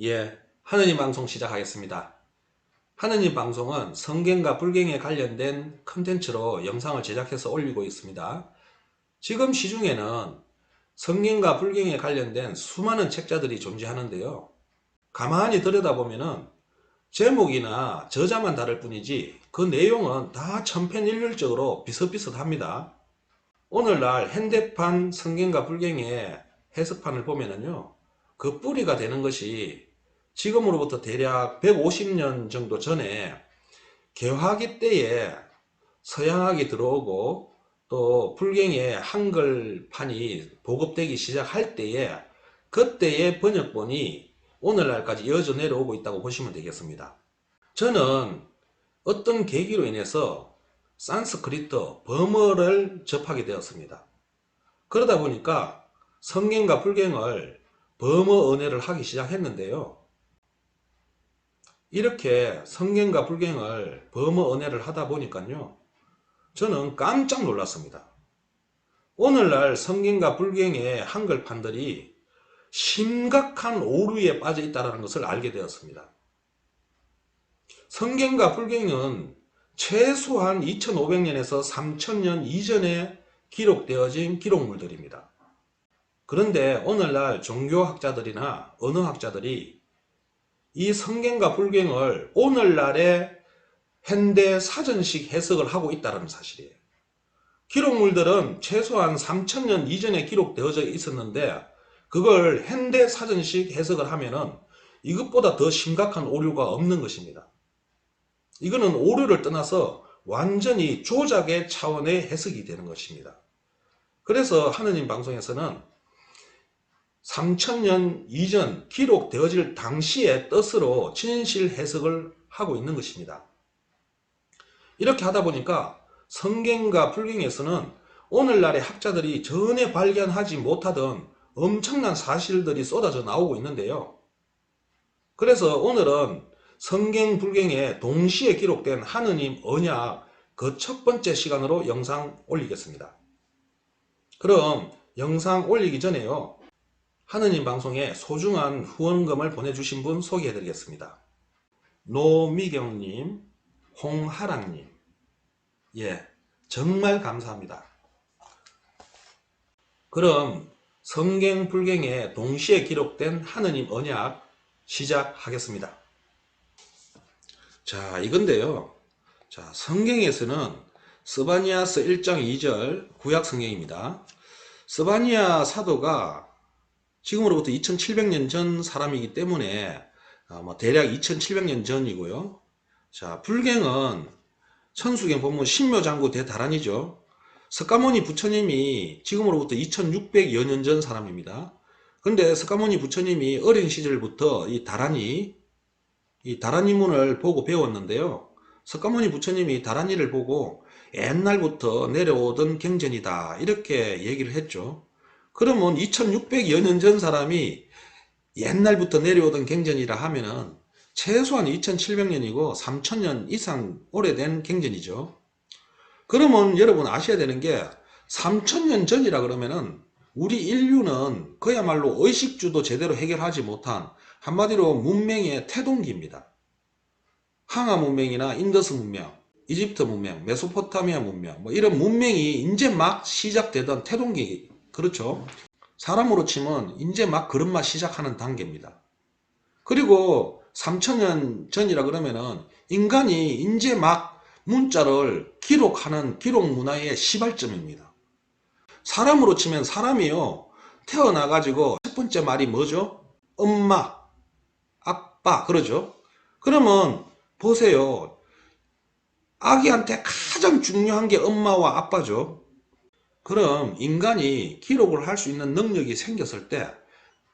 예, 하느님 방송 시작하겠습니다. 하느님 방송은 성경과 불경에 관련된 컨텐츠로 영상을 제작해서 올리고 있습니다. 지금 시중에는 성경과 불경에 관련된 수많은 책자들이 존재하는데요. 가만히 들여다보면은 제목이나 저자만 다를 뿐이지 그 내용은 다 천편일률적으로 비슷비슷합니다. 오늘날 현대판 성경과 불경의 해석판을 보면은요, 그 뿌리가 되는 것이 지금으로부터 대략 150년 정도 전에 개화기 때에 서양학이 들어오고 또 불경의 한글판이 보급되기 시작할 때에 그때의 번역본이 오늘날까지 이어져 내려오고 있다고 보시면 되겠습니다. 저는 어떤 계기로 인해서 산스크리트, 범어를 접하게 되었습니다. 그러다 보니까 성경과 불경을 범어 언어를 하기 시작했는데요. 이렇게 성경과 불경을 범어 언어를 하다 보니까요, 저는 깜짝 놀랐습니다. 오늘날 성경과 불경의 한글판들이 심각한 오류에 빠져 있다는 것을 알게 되었습니다. 성경과 불경은 최소한 2500년에서 3000년 이전에 기록되어진 기록물들입니다. 그런데 오늘날 종교학자들이나 언어학자들이 이 성경과 불경을 오늘날의 현대 사전식 해석을 하고 있다는 사실이에요. 기록물들은 최소한 3000년 이전에 기록되어져 있었는데 그걸 현대 사전식 해석을 하면은 이것보다 더 심각한 오류가 없는 것입니다. 이거는 오류를 떠나서 완전히 조작의 차원의 해석이 되는 것입니다. 그래서 하느님 방송에서는 3000년 이전 기록되어질 당시의 뜻으로 진실 해석을 하고 있는 것입니다. 이렇게 하다 보니까 성경과 불경에서는 오늘날의 학자들이 전에 발견하지 못하던 엄청난 사실들이 쏟아져 나오고 있는데요. 그래서 오늘은 성경 불경에 동시에 기록된 하느님 언약 그 첫 번째 시간으로 영상 올리겠습니다. 그럼 영상 올리기 전에요, 하느님 방송에 소중한 후원금을 보내주신 분 소개해드리겠습니다. 노미경님, 홍하랑님, 예, 정말 감사합니다. 그럼 성경 불경에 동시에 기록된 하느님 언약 시작하겠습니다. 자, 이건데요. 자, 성경에서는 스바니아서 1장 2절 구약 성경입니다. 스바니아 사도가 지금으로부터 2700년 전 사람이기 때문에 대략 2700년 전이고요. 자, 불경은 천수경 본문 신묘장구 대다란이죠. 석가모니 부처님이 지금으로부터 2600여 년 전 사람입니다. 근데 석가모니 부처님이 어린 시절부터 이 다란이문을 보고 배웠는데요. 석가모니 부처님이 다란이를 보고 옛날부터 내려오던 경전이다 이렇게 얘기를 했죠. 그러면 2600여 년 전 사람이 옛날부터 내려오던 경전이라 하면은 최소한 2700년이고 3000년 이상 오래된 경전이죠. 그러면 여러분 아셔야 되는 게 3000년 전이라 그러면은 우리 인류는 그야말로 의식주도 제대로 해결하지 못한 한마디로 문명의 태동기입니다. 항아 문명이나 인더스 문명, 이집트 문명, 메소포타미아 문명 이런 문명이 이제 막 시작되던 태동기, 그렇죠? 사람으로 치면 이제 막 걸음마 시작하는 단계입니다. 그리고 3000년 전이라 그러면은 인간이 이제 막 문자를 기록하는 기록 문화의 시발점입니다. 사람으로 치면 사람이요, 태어나가지고 첫 번째 말이 뭐죠? 엄마, 아빠, 그러죠? 그러면 보세요. 아기한테 가장 중요한 게 엄마와 아빠죠. 그럼 인간이 기록을 할 수 있는 능력이 생겼을 때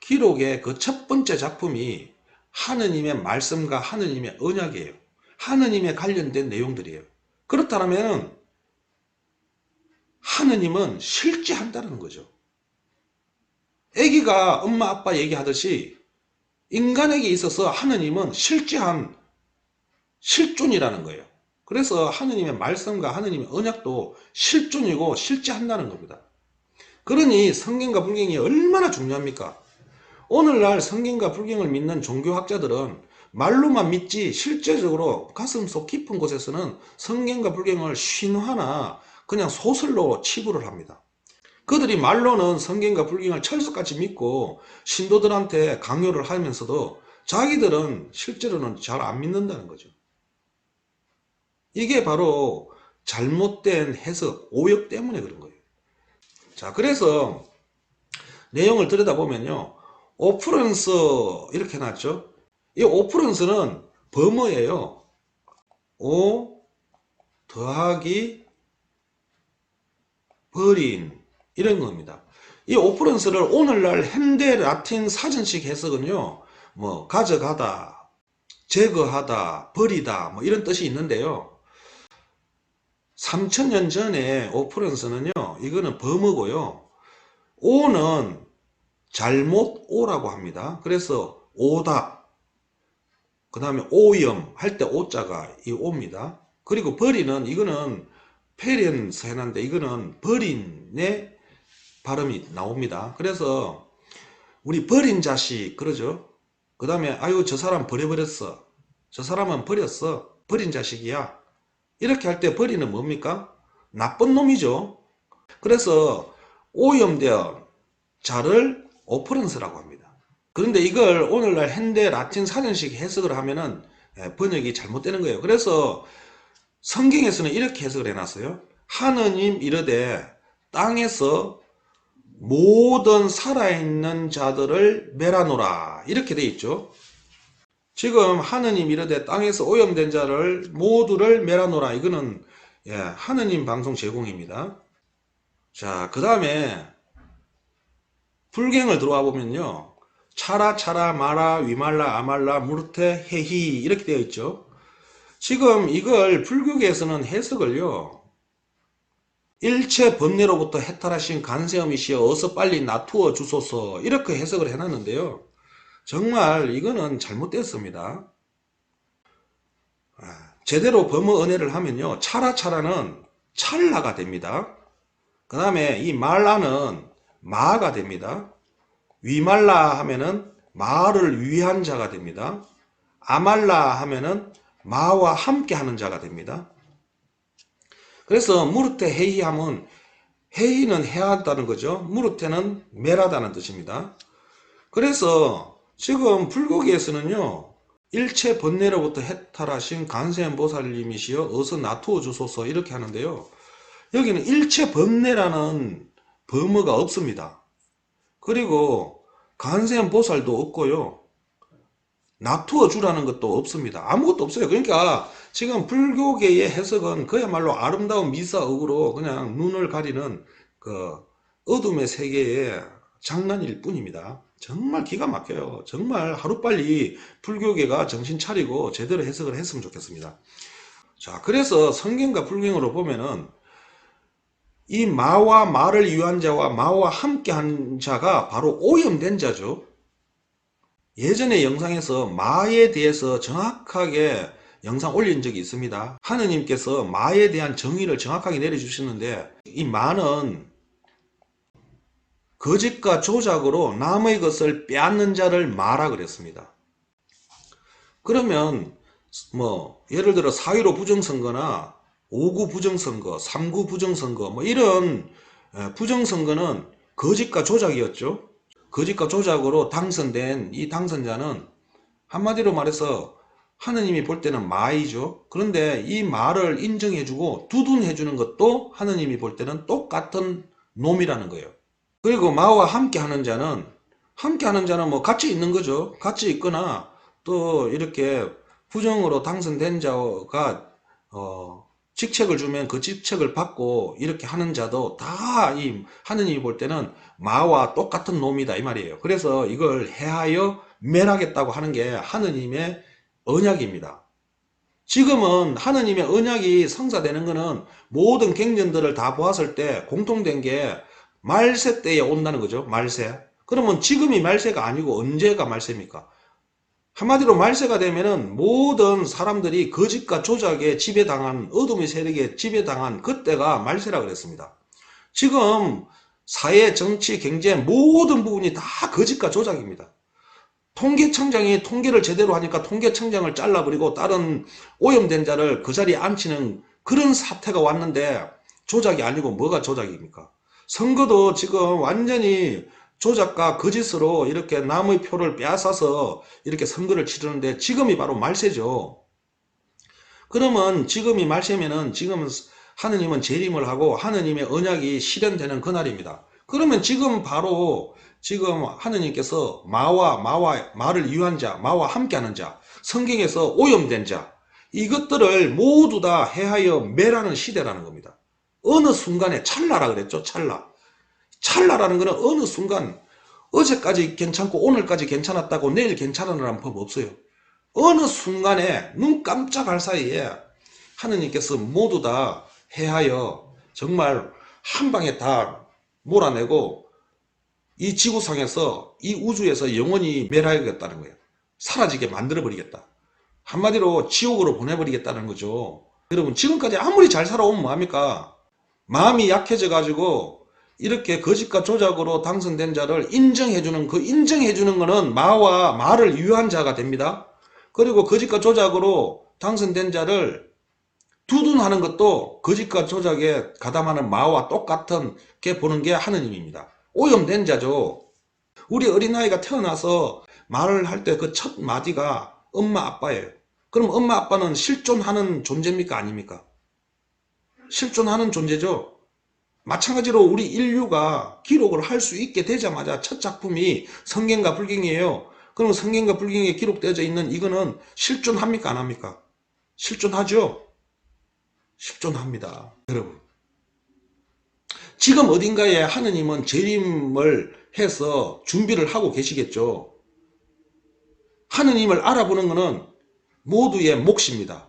기록의 그 첫 번째 작품이 하느님의 말씀과 하느님의 언약이에요. 하느님에 관련된 내용들이에요. 그렇다면 하느님은 실제한다는 거죠. 아기가 엄마 아빠 얘기하듯이 인간에게 있어서 하느님은 실제한 실존이라는 거예요. 그래서 하느님의 말씀과 하느님의 언약도 실존이고 실제한다는 겁니다. 그러니 성경과 불경이 얼마나 중요합니까? 오늘날 성경과 불경을 믿는 종교학자들은 말로만 믿지 실제적으로 가슴속 깊은 곳에서는 성경과 불경을 신화나 그냥 소설로 치부를 합니다. 그들이 말로는 성경과 불경을 철석같이 믿고 신도들한테 강요를 하면서도 자기들은 실제로는 잘 안 믿는다는 거죠. 이게 바로 잘못된 해석, 오역 때문에 그런 거예요. 자, 그래서 내용을 들여다보면요. 오프런스 이렇게 해놨죠. 이 오프런스는 범어예요. 오 더하기 버린 이런 겁니다. 이 오프런스를 오늘날 현대 라틴 사전식 해석은요. 뭐 가져가다, 제거하다, 버리다 뭐 이런 뜻이 있는데요. 3000년 전에 오프런스는요. 이거는 범어고요. 오는 잘못 오라고 합니다. 그래서 오다, 그 다음에 오염 할 때 오자가 이 오입니다. 그리고 버리는 이거는 페렌 세난데 이거는 버린의 발음이 나옵니다. 그래서 우리 버린 자식 그러죠. 그 다음에 아유 저 사람 버려버렸어, 저 사람은 버렸어, 버린 자식이야, 이렇게 할 때 버리는 뭡니까? 나쁜 놈이죠. 그래서 오염되어 자를 오퍼런스라고 합니다. 그런데 이걸 오늘날 현대 라틴 사전식 해석을 하면은 번역이 잘못되는 거예요. 그래서 성경에서는 이렇게 해석을 해놨어요. 하느님 이르되 땅에서 모든 살아있는 자들을 멸하노라 이렇게 돼 있죠. 지금 하느님 이르되 땅에서 오염된 자를 모두를 멸하노라 이거는 하느님 방송 제공입니다. 자, 그 다음에 불경을 들어와 보면요. 차라 차라 마라 위말라 아말라 무르테 헤히 이렇게 되어 있죠. 지금 이걸 불교계에서는 해석을요. 일체 번뇌로부터 해탈하신 간세음이시여 어서 빨리 놔두어 주소서 이렇게 해석을 해놨는데요. 정말 이거는 잘못됐습니다. 제대로 범어 은혜를 하면요. 차라 차라는 찰나가 됩니다. 그 다음에 이 말라는 마가 됩니다. 위말라 하면은 마를 위한 자가 됩니다. 아말라 하면은 마와 함께 하는 자가 됩니다. 그래서 무르테 헤이 하면 헤이는 해하다는 거죠. 무르테는 멸하다는 뜻입니다. 그래서 지금 불교계에서는요. 일체 번뇌로부터 해탈하신 간세음보살님이시여 어서 놔두어 주소서 이렇게 하는데요. 여기는 일체 번뇌라는 범어가 없습니다. 그리고 간세음보살도 없고요. 놔두어 주라는 것도 없습니다. 아무것도 없어요. 그러니까 지금 불교계의 해석은 그야말로 아름다운 미사억으로 그냥 눈을 가리는 그 어둠의 세계의 장난일 뿐입니다. 정말 기가 막혀요. 정말 하루빨리 불교계가 정신 차리고 제대로 해석을 했으면 좋겠습니다. 자, 그래서 성경과 불경으로 보면은 이 마와 마를 위한 자와 마와 함께 한 자가 바로 오염된 자죠. 예전에 영상에서 마에 대해서 정확하게 영상 올린 적이 있습니다. 하느님께서 마에 대한 정의를 정확하게 내려주시는데 이 마는 거짓과 조작으로 남의 것을 빼앗는 자를 마라 그랬습니다. 그러면 뭐 예를 들어 4.15 부정선거나 5.9 부정선거, 3.9 부정선거 뭐 이런 부정선거는 거짓과 조작이었죠. 거짓과 조작으로 당선된 이 당선자는 한마디로 말해서 하느님이 볼 때는 마이죠. 그런데 이 마를 인정해주고 두둔해주는 것도 하느님이 볼 때는 똑같은 놈이라는 거예요. 그리고 마와 함께하는 자는 뭐 같이 있는 거죠. 같이 있거나 또 이렇게 부정으로 당선된 자가 직책을 주면 그 직책을 받고 이렇게 하는 자도 다 이 하느님이 볼 때는 마와 똑같은 놈이다 이 말이에요. 그래서 이걸 해하여 멸하겠다고 하는 게 하느님의 언약입니다. 지금은 하느님의 언약이 성사되는 것은 모든 갱년들을 다 보았을 때 공통된 게 말세 때에 온다는 거죠. 말세. 그러면 지금이 말세가 아니고 언제가 말세입니까? 한마디로 말세가 되면은 모든 사람들이 거짓과 조작에 지배당한 어둠의 세력에 지배당한 그때가 말세라 그랬습니다. 지금 사회, 정치, 경제 모든 부분이 다 거짓과 조작입니다. 통계청장이 통계를 제대로 하니까 통계청장을 잘라버리고 다른 오염된 자를 그 자리에 앉히는 그런 사태가 왔는데 조작이 아니고 뭐가 조작입니까? 선거도 지금 완전히 조작과 거짓으로 이렇게 남의 표를 빼앗아서 이렇게 선거를 치르는데 지금이 바로 말세죠. 그러면 지금이 말세면은 지금 하느님은 재림을 하고 하느님의 언약이 실현되는 그날입니다. 그러면 지금 바로 지금 하느님께서 마를 위한 자, 마와 함께하는 자, 성경에서 오염된 자, 이것들을 모두 다 해하여 매라는 시대라는 겁니다. 어느 순간에 찰나라 그랬죠. 찰나라는 것은 어느 순간, 어제까지 괜찮고 오늘까지 괜찮았다고 내일 괜찮으라는 법 없어요. 어느 순간에 눈 깜짝할 사이에 하느님께서 모두 다 해하여 정말 한 방에 다 몰아내고 이 지구상에서, 이 우주에서 영원히 멸하겠다는 거예요. 사라지게 만들어버리겠다. 한마디로 지옥으로 보내버리겠다는 거죠. 여러분, 지금까지 아무리 잘 살아오면 뭐합니까? 마음이 약해져 가지고 이렇게 거짓과 조작으로 당선된 자를 인정해주는, 그 인정해주는 거는 마를 위한 자가 됩니다. 그리고 거짓과 조작으로 당선된 자를 두둔하는 것도 거짓과 조작에 가담하는 마와 똑같은 게 보는 게 하느님입니다. 오염된 자죠. 우리 어린아이가 태어나서 말을 할 때 그 첫 마디가 엄마 아빠예요. 그럼 엄마 아빠는 실존하는 존재입니까 아닙니까? 실존하는 존재죠. 마찬가지로 우리 인류가 기록을 할 수 있게 되자마자 첫 작품이 성경과 불경이에요. 그럼 성경과 불경에 기록되어져 있는 이거는 실존합니까 안 합니까? 실존하죠. 실존합니다. 여러분, 지금 어딘가에 하느님은 재림을 해서 준비를 하고 계시겠죠. 하느님을 알아보는 것은 모두의 몫입니다.